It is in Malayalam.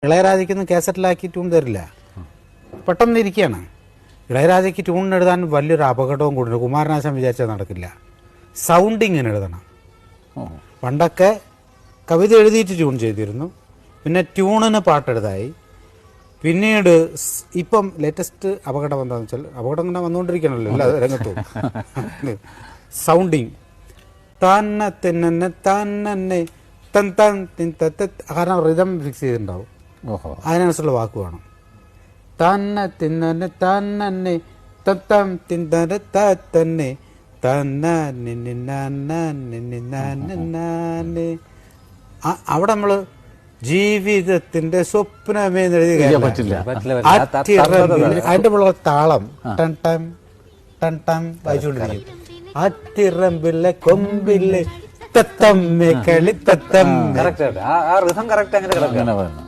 ഇളയരാജയ്ക്കൊന്നും കാസറ്റിലാക്കി ട്യൂൺ തരില്ല. പെട്ടെന്ന് ഇരിക്കുകയാണ്. ഇളയരാജയ്ക്ക് ട്യൂൺ എഴുതാൻ വലിയൊരു അപകടവും കൂടി കുമാരനാശാൻ വിചാരിച്ചാൽ നടക്കില്ല. സൗണ്ടിങ്ങിന് എഴുതണം. പണ്ടൊക്കെ കവിത എഴുതിയിട്ട് ട്യൂൺ ചെയ്തിരുന്നു, പിന്നെ ട്യൂണിന് പാട്ടെഴുതായി. പിന്നീട് ഇപ്പം ലേറ്റസ്റ്റ് അപകടം എന്താണെന്ന് വെച്ചാൽ, അപകടം ഇങ്ങനെ വന്നുകൊണ്ടിരിക്കണല്ലോ എല്ലാ രംഗത്തും. സൗണ്ടിങ് തന്നെ തന്നെ തന്നെ കാരണം റിതം ഫിക്സ് ചെയ്തിട്ടുണ്ടാവും, അതിനനുസരിച്ചുള്ള വാക്ക് വേണം. തന്നെ തിന്നെ തന്നെ തത്തം തിന്നെ തന്നെ അവിടെ നമ്മള് ജീവിതത്തിന്റെ സ്വപ്നമേ അതിന്റെ മുള്ള താളം ടൺ ടം ടൺ ടം വായിച്ചുകൊണ്ടിരിക്കും. ആറ്റിറമ്പിലെ കൊമ്പിലെ തത്തമ്മേ കളി തത്തമ്മ. കറക്റ്റ് ആ റിഥം കറക്റ്റ് അങ്ങനെ കിടക്കുക.